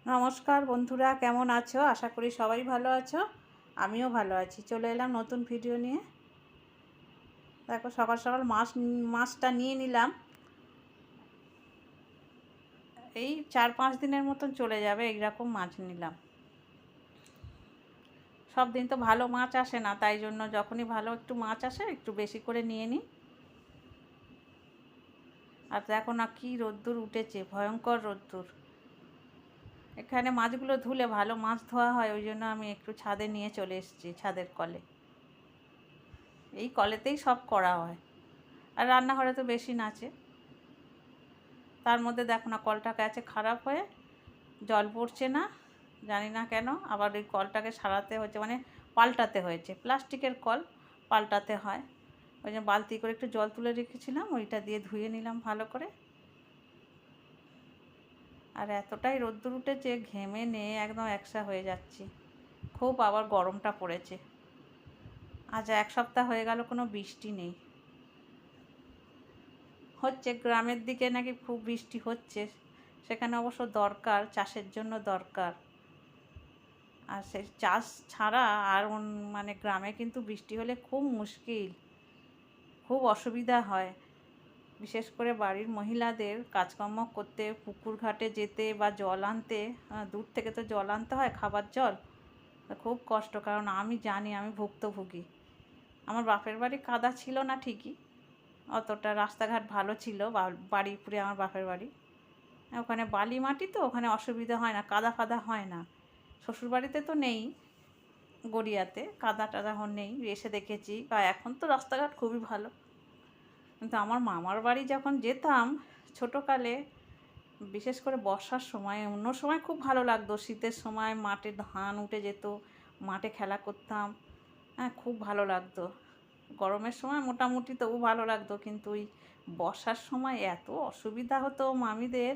নমস্কার বন্ধুরা, কেমন আছো? আশা করি সবাই ভালো আছো। আমিও ভালো আছি। চলে এলাম নতুন ভিডিও নিয়ে। দেখো, সকাল সকাল মাছটা নিয়ে নিলাম। এই 4-5 দিনের মতন চলে যাবে, এইরকম মাছ নিলাম। সব দিন তো ভালো মাছ আসে না, তাই জন্য যখনই ভালো একটু মাছ আসে একটু বেশি করে নিয়ে নিই। আর দেখো না, কি রোদ্দুর উঠেছে, ভয়ঙ্কর রোদ্দুর। এখানে মাছগুলো ধুলে ভালো মাছ ধোয়া হয়, ওই জন্য আমি একটু ছাদে নিয়ে চলে এসেছি, ছাদের কলে। এই কলেতেই সব করা হয়, আর রান্নাঘরে তো বেশি নাচে। তার মধ্যে দেখো না, কলটা গেছে খারাপ হয়ে, জল পড়ছে না, জানি না কেন। আবার ওই কলটাকে সারাতে হচ্ছে, মানে পাল্টাতে হয়েছে। প্লাস্টিকের কল, পাল্টাতে হয়। ওই জন্য বালতি করে একটু জল তুলে রেখেছিলাম, ওইটা দিয়ে ধুয়ে নিলাম ভালো করে। আর এতটাই রোদ্দুর উঠেছে, ঘেমে নিয়ে একদম একসা হয়ে যাচ্ছি। খুব আবার গরমটা পড়েছে। আজ 1 সপ্তাহ হয়ে গেল কোনো বৃষ্টি নেই। হচ্ছে গ্রামের দিকে নাকি খুব বৃষ্টি হচ্ছে, সেখানে অবশ্য দরকার, চাষের জন্য দরকার। আর সে চাষ ছাড়া আর মানে গ্রামে কিন্তু বৃষ্টি হলে খুব মুশকিল, খুব অসুবিধা হয়। বিশেষ করে বাড়ির মহিলাদের কাজকর্ম করতে, পুকুর ঘাটে যেতে বা জল আনতে, দূর থেকে তো জল আনতে হয়, খাবার জল। খুব কষ্ট, কারণ আমি জানি, আমি ভুক্তভোগী। আমার বাপের বাড়ি কাদা ছিল না ঠিকই, অতটা রাস্তাঘাট ভালো ছিল, বাড়িপুরে আমার বাপের বাড়ি। ওখানে বালি মাটি তো, ওখানে অসুবিধা হয় না, কাদা ফাদা হয় না। শ্বশুরবাড়িতে তো নেই, গড়িয়াতে কাদা টাদা নেই, এসে দেখেছি। বা এখন তো রাস্তাঘাট খুবই ভালো। কিন্তু আমার মামার বাড়ি যখন যেতাম ছোটোকালে, বিশেষ করে বর্ষার সময়, অন্য সময় খুব ভালো লাগতো। শীতের সময় মাঠে ধান উঠে যেত, মাঠে খেলা করতাম, হ্যাঁ, খুব ভালো লাগতো। গরমের সময় মোটামুটি তবু ভালো লাগতো, কিন্তু ওই বর্ষার সময় এত অসুবিধা হতো মামিদের।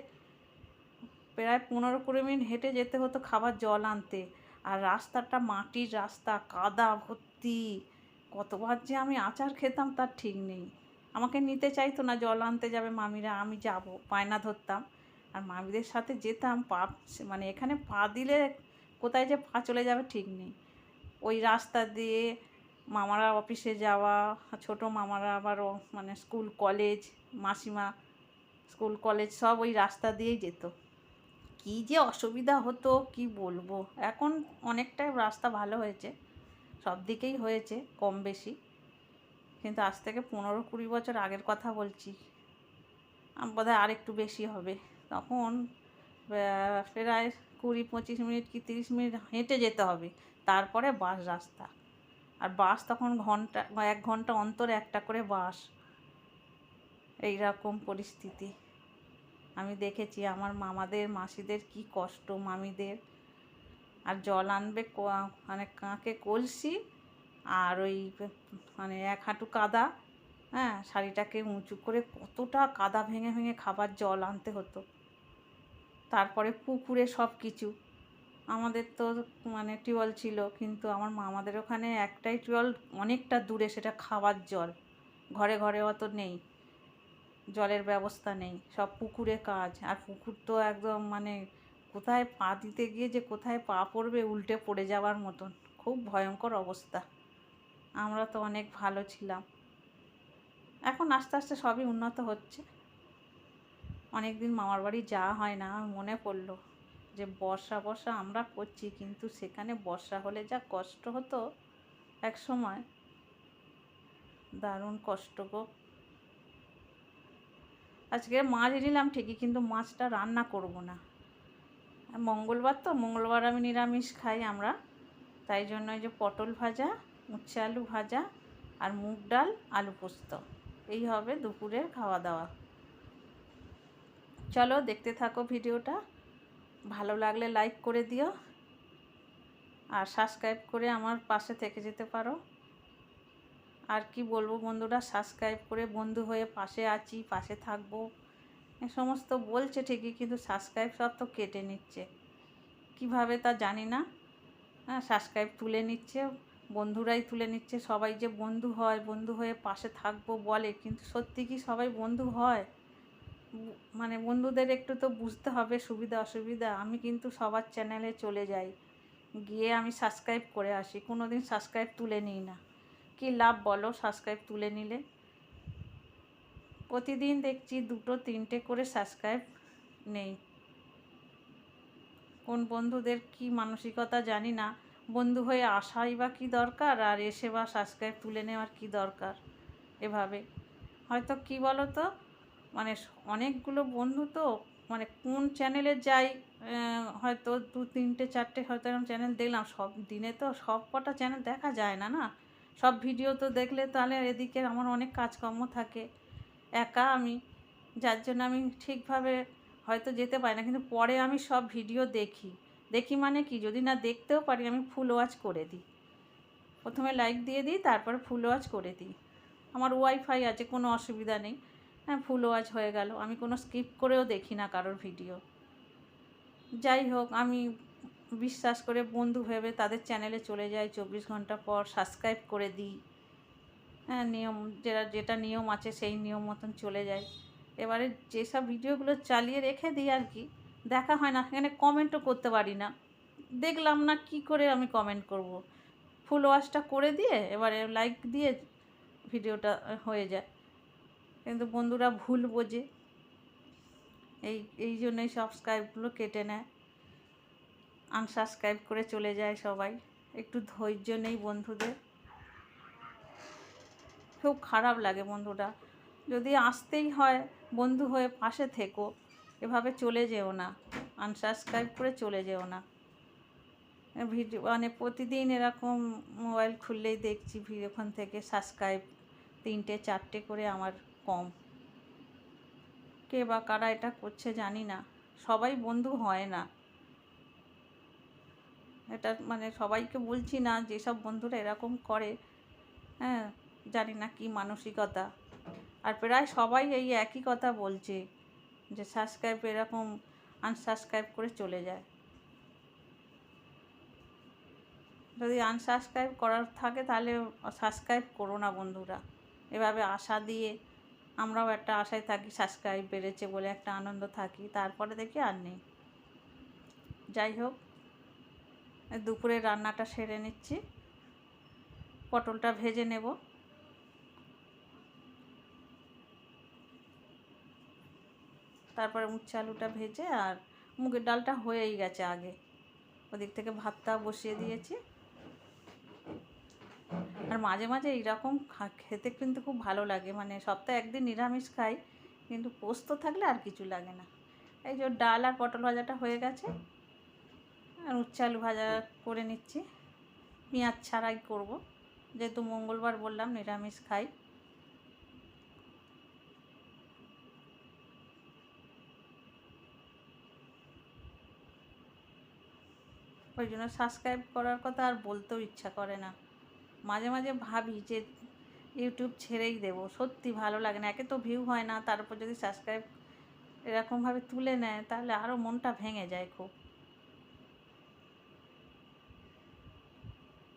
প্রায় 15-20 মিনিট হেঁটে যেতে হতো খাবার জল আনতে। আর রাস্তাটা মাটির রাস্তা, কাদা ভর্তি। কতবার যে আমি আচার খেতাম তার ঠিক নেই। আমাকে নিতে চাইতো না, জল আনতে যাবে মামিরা, আমি যাব, বায়না ধরতাম। আর মামিদের সাথে যেতাম, মানে এখানে পা দিলে কোথায় যে পা চলে যাবে ঠিক নেই। ওই রাস্তা দিয়ে মামারা অফিসে যাওয়া, ছোট মামারা আবারও মানে স্কুল কলেজ, মাসিমা স্কুল কলেজ সব ওই রাস্তা দিয়েই যেত। কী যে অসুবিধা হতো কি বলবো। এখন অনেকটাই রাস্তা ভালো হয়েছে, সব দিকেই হয়েছে কম বেশি। কিন্তু আজ থেকে 15-20 বছর আগের কথা বলছি, বোধহয় আর একটু বেশি হবে। তখন প্রায় 20-25 মিনিট কি 30 মিনিট হেঁটে যেতে হবে, তারপরে বাস রাস্তা। আর বাস তখন ঘন্টা বা 1 ঘন্টা অন্তর একটা করে বাস। এই রকম পরিস্থিতি আমি দেখেছি। আমার মামাদের, মাসিদের কি কষ্ট, মামিদের। আর জল আনবে মানে কাঁকে কলসি, আর ওই মানে 1 হাঁটু কাদা, হ্যাঁ, শাড়িটাকে উঁচু করে কতটা কাদা ভেঙে ভেঙে খাবার জল আনতে হতো। তারপরে পুকুরে সব কিছু। আমাদের তো মানে টিউবওয়েল ছিল, কিন্তু আমার মামাদের ওখানে একটাই টিউবওয়েল, অনেকটা দূরে, সেটা খাওয়ার জল। ঘরে ঘরে অত নেই, জলের ব্যবস্থা নেই, সব পুকুরে কাজ। আর পুকুর তো একদম মানে কোথায় পা দিতে গিয়ে যে কোথায় পা পড়বে, উল্টে পড়ে যাওয়ার মতন, খুব ভয়ঙ্কর অবস্থা। আমরা তো অনেক ভালো ছিলাম। এখন আস্তে আস্তে সবই উন্নত হচ্ছে। অনেক দিন মামার বাড়ি যাওয়া হয় না, মনে পড়লো যে বর্ষা বর্ষা আমরা করছি, কিন্তু সেখানে বর্ষা হলে যা কষ্ট হতো এক সময়, দারুণ কষ্ট গো। আজকে মাছ নিলাম ঠিকই, কিন্তু মাছটা রান্না করব না। মঙ্গলবার তো, মঙ্গলবার আমি নিরামিষ খাই আমরা, তাই জন্য এই যে পটল ভাজা, উচ্ছে আলু ভাজা, আর মুগ ডাল, আলু পোস্ত, এই হবে দুপুরের খাওয়া দাওয়া। চলো দেখতে থাকো ভিডিওটা, ভালো লাগলে লাইক করে দিও, আর সাবস্ক্রাইব করে আমার পাশে থেকে যেতে পারো। আর কি বলবো বন্ধুরা, সাবস্ক্রাইব করে বন্ধু হয়ে পাশে আছি, পাশে থাকবো এ সমস্ত বলছে ঠিকই, কিন্তু সাবস্ক্রাইব সব তো কেটে নিচ্ছে, কিভাবে তা জানি না। হ্যাঁ, সাবস্ক্রাইব তুলে নিচ্ছে, বন্ধুরাই তুলে নিচ্ছে। সবাই যে বন্ধু হয়, বন্ধু হয়ে পাশে থাকবো বলে, কিন্তু সত্যি কি সবাই বন্ধু হয়? মানে বন্ধুদের একটু তো বুঝতে হবে সুবিধা অসুবিধা। আমি কিন্তু সবার চ্যানেলে চলে যাই, গিয়ে আমি সাবস্ক্রাইব করে আসি, কোনো দিন সাবস্ক্রাইব তুলে নিই না। কী লাভ বলো সাবস্ক্রাইব তুলে নিলে? প্রতিদিন দেখছি 2-3টে করে সাবস্ক্রাইব নেই। কোন বন্ধুদের কি মানসিকতা জানি না, বন্ধু হয়ে আসাই বা কী দরকার, আর এসে বা সাবস্ক্রাইব তুলে নেওয়ার কী দরকার এভাবে? হয়তো কী বলো তো, মানে অনেকগুলো বন্ধু তো, মানে কোন চ্যানেলে যাই, হয়তো 2-3-4টে হয়তো এরকম চ্যানেল দেখলাম, সব দিনে তো সব কটা চ্যানেল দেখা যায় না, না সব ভিডিও তো দেখলে তাহলে এদিকে আমার অনেক কাজকর্ম থাকে, একা আমি, যার জন্য আমি ঠিকভাবে হয়তো যেতে পারি না, কিন্তু পরে আমি সব ভিডিও দেখি। দেখি মানে কি, যদি না দেখতেও পারি আমি ফুল ওয়াচ করে দিই, প্রথমে লাইক দিয়ে দিই, তারপরে ফুল ওয়াচ করে দিই। আমার ওয়াইফাই আছে, কোনো অসুবিধা নেই, হ্যাঁ ফুল ওয়াচ হয়ে গেল, আমি কোনো স্কিপ করেও দেখি না কারোর ভিডিও। যাই হোক, আমি বিশ্বাস করে বন্ধু ভেবে তাদের চ্যানেলে চলে যাই, 24 ঘন্টা পর সাবস্ক্রাইব করে দিই, হ্যাঁ নিয়ম যেটা নিয়ম আছে সেই নিয়ম মতন চলে যাই। এবারে যেসব ভিডিওগুলো চালিয়ে রেখে দিই আর কি, দেখা হয় না, এখানে কমেন্টও করতে পারি না, দেখলাম না কি করে আমি কমেন্ট করব। ফুল ওয়াচটা করে দিয়ে এবারে লাইক দিয়ে ভিডিওটা হয়ে যায়, কিন্তু বন্ধুরা ভুল বোঝে, এই জন্যই সাবস্ক্রাইবগুলো কেটে নেয়, আনসাবস্ক্রাইব করে চলে যায় সবাই। একটু ধৈর্য নেই বন্ধুদের, খুব খারাপ লাগে বন্ধুরা। যদি আসতেই হয় বন্ধু হয়ে পাশে থেকো, এভাবে চলে যেও না, আনসাবস্ক্রাইব করে চলে যেও না। ভিডিও মানে প্রতিদিন এরকম মোবাইল খুললেই দেখছি ওখান থেকে সাবস্ক্রাইব 3-4টে করে আমার কম। কে বা কারা এটা করছে জানি না, সবাই বন্ধু হয় না, এটা মানে সবাইকে বলছি না, যেসব বন্ধুরা এরকম করে, হ্যাঁ জানি না কি মানসিকতা। আর প্রায় সবাই এই একই কথা বলছে, যে সাবস্ক্রাইব এরকম আনসাবস্ক্রাইব করে চলে যায়। যদি আনসাবস্ক্রাইব করার থাকে তাহলে সাবস্ক্রাইব করো না বন্ধুরা, এভাবে আশা দিয়ে আমরাও একটা আশায় থাকি, সাবস্ক্রাইব বেড়েছে বলে একটা আনন্দ থাকি, তারপরে দেখি আর নেই। যাই হোক, দুপুরে রান্নাটা সেরে নিচ্ছি, পটলটা ভেজে নেব, তারপরে উচ্ছে আলুটা ভেজে, আর মুগের ডালটা হয়েই গেছে আগে, ওদিক থেকে ভাতটা বসিয়ে দিয়েছি। আর মাঝে মাঝে এইরকম খেতে কিন্তু খুব ভালো লাগে, মানে সপ্তাহে একদিন নিরামিষ খাই, কিন্তু পোস্ত থাকলে আর কিছু লাগে না। এই যে ডাল আর পটল ভাজাটা হয়ে গেছে, আর উচ্ছে আলু ভাজা করে নিচ্ছি, পেঁয়াজ ছাড়াই করব, যেহেতু মঙ্গলবার বললাম নিরামিষ খাই। ওই জন্য সাবস্ক্রাইব করার কথা আর বলতেও ইচ্ছা করে না। মাঝে মাঝে ভাবি যে ইউটিউব ছেড়েই দেবো, সত্যি ভালো লাগে না, একে তো ভিউ হয় না, তার উপর যদি সাবস্ক্রাইব এরকমভাবে তুলে নেয় তাহলে আরও মনটা ভেঙে যায় খুব।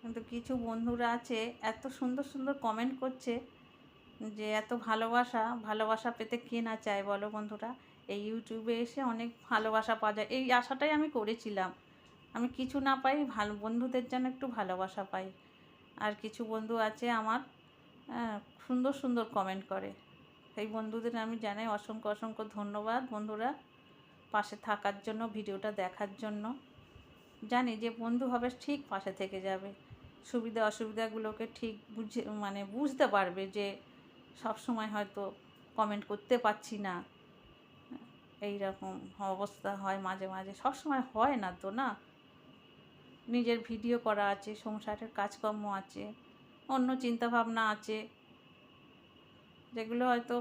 কিন্তু কিছু বন্ধুরা আছে এত সুন্দর সুন্দর কমেন্ট করছে, যে এত ভালোবাসা, ভালোবাসা পেতে কে না চায় বলো বন্ধুরা? এই ইউটিউবে এসে অনেক ভালোবাসা পাওয়া যায়, এই আশাটাই আমি করেছিলাম, আমি কিছু না পাই, ভালো বন্ধুদের যেন একটু ভালোবাসা পাই। আর কিছু বন্ধু আছে আমার, সুন্দর সুন্দর কমেন্ট করে, সেই বন্ধুদের আমি জানাই অসংখ্য অসংখ্য ধন্যবাদ বন্ধুরা, পাশে থাকার জন্য, ভিডিওটা দেখার জন্য। জানি যে বন্ধু হবে ঠিক পাশে থেকে যাবে, সুবিধা অসুবিধাগুলোকে ঠিক মানে বুঝতে পারবে, যে সব সময় হয়তো কমেন্ট করতে পারছি না, এই রকম অবস্থা হয় মাঝে মাঝে, সব সময় হয় না তো, না নিজের ভিডিও করা আছে, সংসারের কাজকর্ম আছে, অন্য চিন্তাভাবনা আছে, যেগুলো হয়তো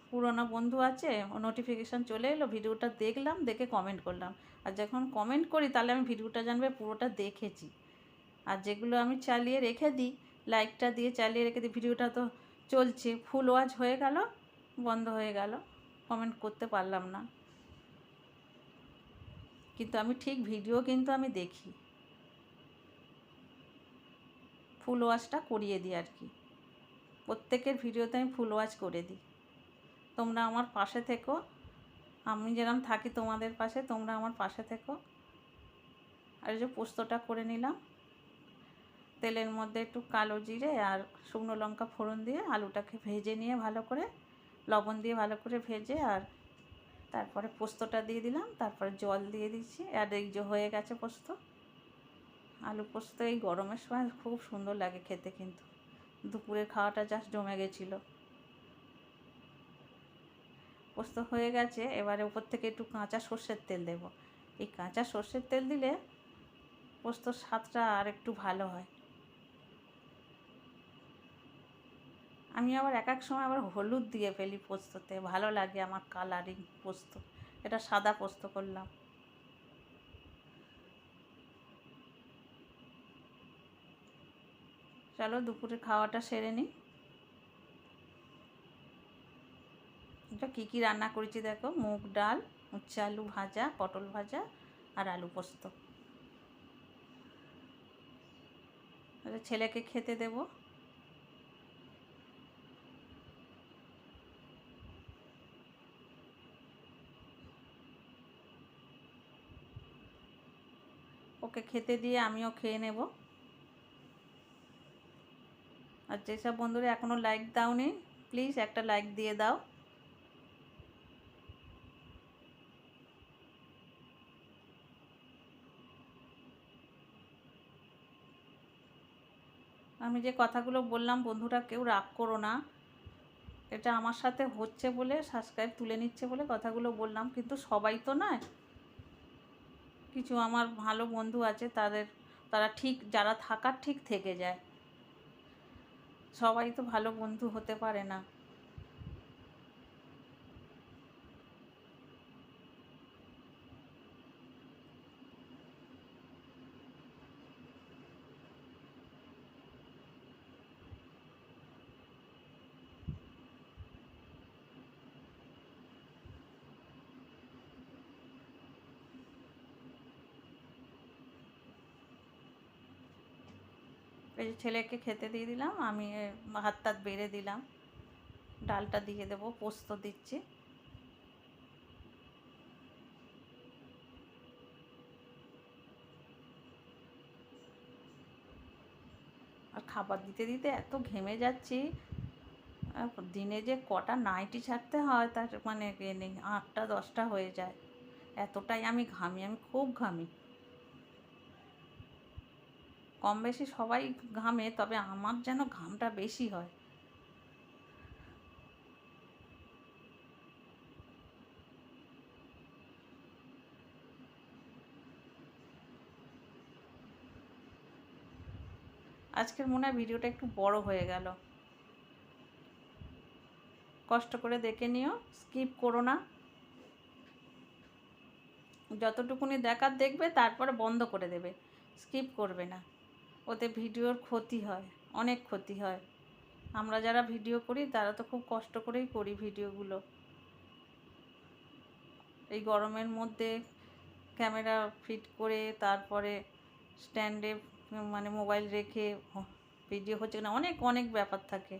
পুরোনো বন্ধু আছে, নোটিফিকেশান চলে এলো, ভিডিওটা দেখলাম, দেখে কমেন্ট করলাম, আর যখন কমেন্ট করি তাহলে আমি ভিডিওটা জানবে পুরোটা দেখেছি। আর যেগুলো আমি চালিয়ে রেখে দিই, লাইকটা দিয়ে চালিয়ে রেখে দিই, ভিডিওটা তো চলছে, ফুল ওয়াচ হয়ে গেল, বন্ধ হয়ে গেল, কমেন্ট করতে পারলাম না, কিন্তু আমি ঠিক ভিডিও কিন্তু আমি দেখি, ফুল ওয়াচটা করিয়ে দিই আর কি, প্রত্যেকের ভিডিওতে আমি ফুল ওয়াচ করে দিই। তোমরা আমার পাশে থেকো, আমি যেরকম থাকি তোমাদের পাশে, তোমরা আমার পাশে থেকো। আর এই যে পোস্তটা করে নিলাম, তেলের মধ্যে একটু কালো জিরে আর শুকনো লঙ্কা ফোড়ন দিয়ে আলুটাকে ভেজে নিয়ে ভালো করে, লবণ দিয়ে ভালো করে ভেজে, আর তারপরে পোস্তটা দিয়ে দিলাম, তারপরে জল দিয়ে দিচ্ছি। আর এই যে হয়ে গেছে পোস্ত, আলু পোস্ত। এই গরমের সময় খুব সুন্দর লাগে খেতে, কিন্তু দুপুরের খাওয়াটা জাস্ট জমে গেছিলো। পোস্ত হয়ে গেছে, এবারে উপর থেকে একটু কাঁচা সর্ষের তেল দেব। এই কাঁচা সর্ষের তেল দিলে পোস্তর স্বাদটা আর একটু ভালো হয়। আমি আবার এক এক সময় আবার হলুদ দিয়ে ফেলি পোস্ততে, ভালো লাগে আমার কালারিং পোস্ত। এটা সাদা পোস্ত করলাম। চলো দুপুরে খাওয়াটা সেরে নিই। এটা কী কী রান্না করেছি দেখো, মুগ ডাল, উচ্ছে আলু ভাজা, পটল ভাজা আর আলু পোস্ত। ছেলেকে খেতে দেব। ওকে খেতে দিয়ে আমিও খেয়ে নেব। আর যেসব বন্ধুরা এখনও লাইক দাওনি, প্লিজ একটা লাইক দিয়ে দাও। আমি যে কথাগুলো বললাম বন্ধুরা, কেউ রাগ করো না। এটা আমার সাথে হচ্ছে বলে, সাবস্ক্রাইব তুলে নিচ্ছে বলে কথাগুলো বললাম, কিন্তু সবাই তো নয়। কিছু আমার ভালো বন্ধু আছে, তারা ঠিক, যারা থাকার ঠিক থেকে যায়। সবাই তো ভালো বন্ধু হতে পারে না। এই যে ছেলেকে খেতে দিয়ে দিলাম, আমি হাত টাত বেড়ে দিলাম। ডালটা দিয়ে দেবো, পোস্ত দিচ্ছি। আর খাবার দিতে দিতে এত ঘেমে যাচ্ছি, দিনে যে কটা নাইটি ছাড়তে হয় তার মানে এ নেই, 8টা 10টা হয়ে যায়। এতটাই আমি ঘামি, আমি খুব ঘামি। কম বেশি সবাই ঘামে, তবে আমার যেন ঘামটা বেশি হয়। আজকের মনে হয় ভিডিওটা একটু বড় হয়ে গেল। কষ্ট করে দেখে নিও, স্কিপ করো না। যতটুকুনি দেখার দেখবে, তারপরে বন্ধ করে দেবে, স্কিপ করবে না। ওতে ভিডিওর ক্ষতি হয়, অনেক ক্ষতি হয়। আমরা যারা ভিডিও করি তারা তো খুব কষ্ট করেই করি ভিডিওগুলো। এই গরমের মধ্যে ক্যামেরা ফিট করে, তারপরে স্ট্যান্ডে মানে মোবাইল রেখে ভিডিও হচ্ছে না, অনেক অনেক ব্যাপার থাকে।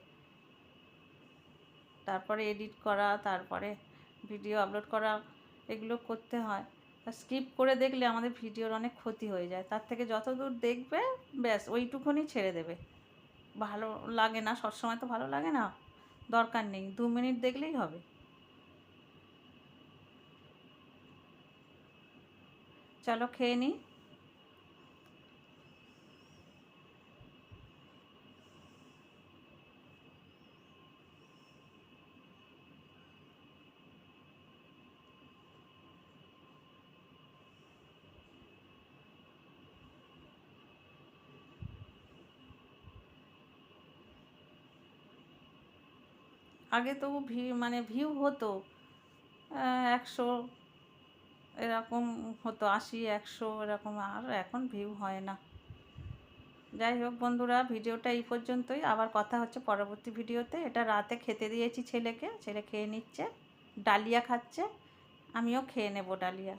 তারপরে এডিট করা, তারপরে ভিডিও আপলোড করা, এগুলো করতে হয়। স্কিপ করে দেখলে আমাদের ভিডিওর অনেক ক্ষতি হয়ে যায়। তার থেকে যতদূর দেখবে ব্যাস ওইটুকুনি ছেড়ে দেবে। ভালো লাগে না, সবসময় তো ভালো লাগে না, দরকার নেই, 2 মিনিট দেখলেই হবে। চলো খেয়ে নিই। আগে তো মানে ভিউ হতো 100 এরকম হতো, 80 100 এরকম, আর এখন ভিউ হয় না। যাই হোক বন্ধুরা, ভিডিওটা এই পর্যন্তই। আবার কথা হচ্ছে পরবর্তী ভিডিওতে। এটা রাতে খেতে দিয়েছি ছেলেকে, ছেলে খেয়ে নিচ্ছে, ডালিয়া খাচ্ছে, আমিও খেয়ে নেব ডালিয়া।